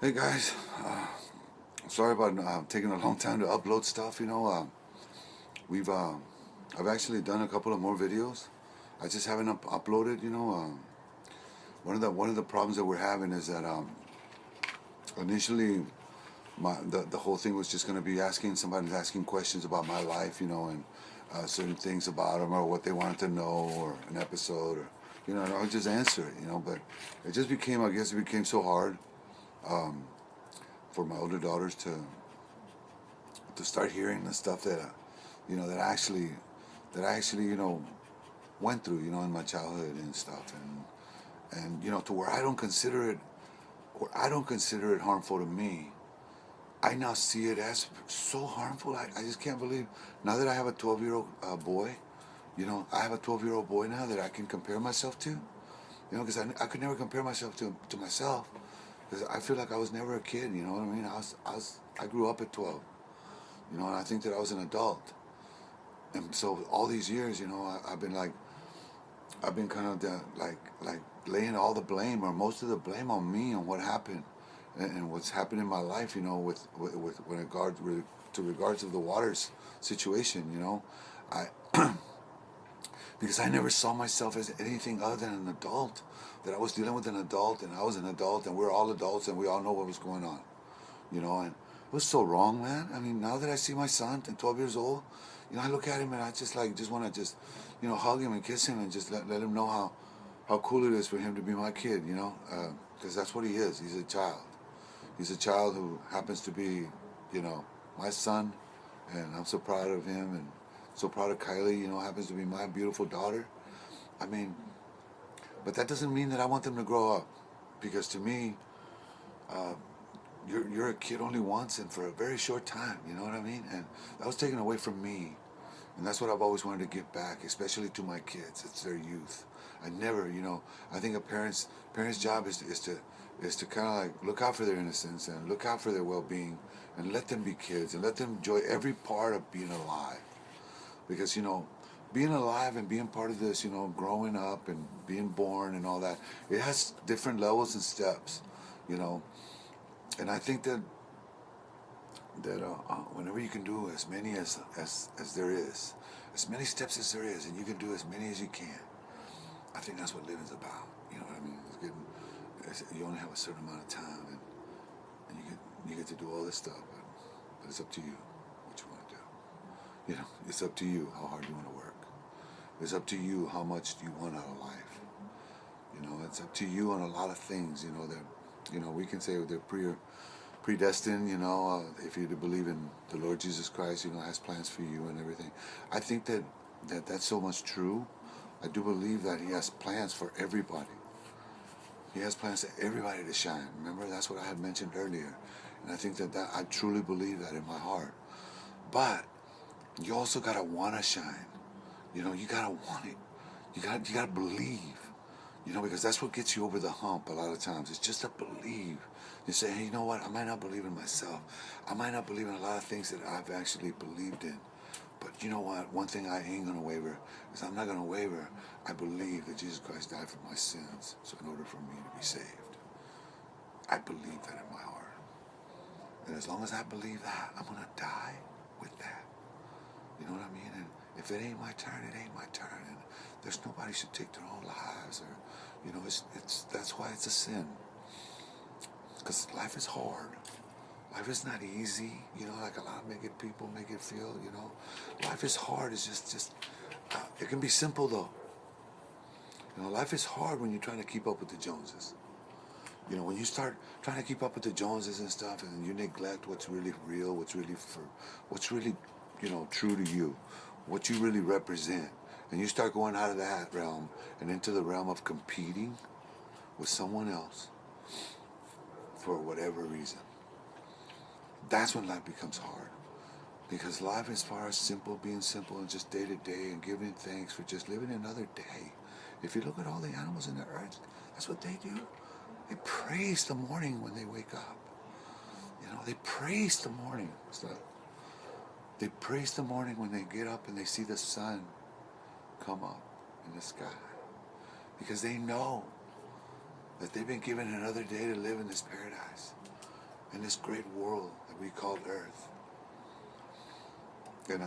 Hey guys, sorry about taking a long time to upload stuff. We've I've actually done a couple of more videos. I just haven't uploaded. One of the problems that we're having is that initially the whole thing was just going to be asking questions about my life, and certain things about them or what they wanted to know or an episode or and I would just answer it, But it just became, I guess, it became so hard for my older daughters to start hearing the stuff that that I actually went through in my childhood and stuff, and to where I don't consider it harmful to me. I now see it as so harmful. I just can't believe now that I have a 12-year-old boy. I have a 12-year-old boy now that I can compare myself to. Because I could never compare myself to myself, because I feel like I was never a kid. You know what I mean? I grew up at 12. And I think that I was an adult. And so all these years, I've been kind of like laying all the blame or most of the blame on me on what happened and what's happened in my life. With regards to the waters situation. I because I never saw myself as anything other than an adult. That I was dealing with an adult, and I was an adult, and we're all adults, and we all know what was going on. And it was so wrong, man. I mean, now that I see my son at 12 years old, I look at him and I just want to just, hug him and kiss him and just let him know how cool it is for him to be my kid, because that's what he is. He's a child. He's a child who happens to be, my son, and I'm so proud of him and so proud of Kylie, happens to be my beautiful daughter. I mean, but that doesn't mean that I want them to grow up, because to me, uh, you're a kid only once and for a very short time. You know what I mean? And that was taken away from me, and that's what I've always wanted to give back, especially to my kids. It's their youth. I never, I think a parent's job is to kind of like look out for their innocence and look out for their well-being and let them be kids and let them enjoy every part of being alive, because being alive and being part of this, growing up and being born and all that, it has different levels and steps, you know. And I think that whenever you can do as many as there is, as many steps as there is, and you can do as many as you can, I think that's what living's about. You know what I mean? You only have a certain amount of time, and you get to do all this stuff, but it's up to you what you want to do. It's up to you how hard you want to work. It's up to you how much you want out of life. It's up to you on a lot of things. That we can say they're predestined. If you believe in the Lord Jesus Christ, has plans for you and everything. I think that's so much true. I do believe that He has plans for everybody. He has plans for everybody to shine. Remember, that's what I had mentioned earlier, and I think that I truly believe that in my heart. But you also gotta wanna shine. You gotta want it. You gotta believe. Because that's what gets you over the hump a lot of times. It's just to believe. You say, hey, you know what? I might not believe in myself. I might not believe in a lot of things that I've actually believed in. But you know what? One thing I ain't gonna waver is I'm not gonna waver. I believe that Jesus Christ died for my sins, so in order for me to be saved. I believe that in my heart. And as long as I believe that, I'm gonna die with that. You know what I mean? And if it ain't my turn, it ain't my turn. And there's nobody should take their own lives, or it's that's why it's a sin. Because life is hard. Life is not easy. Like a lot of people make it feel. Life is hard. It's just it can be simple though. Life is hard when you're trying to keep up with the Joneses. When you start trying to keep up with the Joneses and stuff, and you neglect what's really real, what's really true to you, what you really represent, and you start going out of that realm and into the realm of competing with someone else for whatever reason, that's when life becomes hard. Because life, as far as being simple and just day to day and giving thanks for just living another day. If you look at all the animals in the earth, that's what they do. They praise the morning when they wake up. They praise the morning. They praise the morning when they get up and they see the sun come up in the sky. Because they know that they've been given another day to live in this paradise. in this great world that we call Earth. And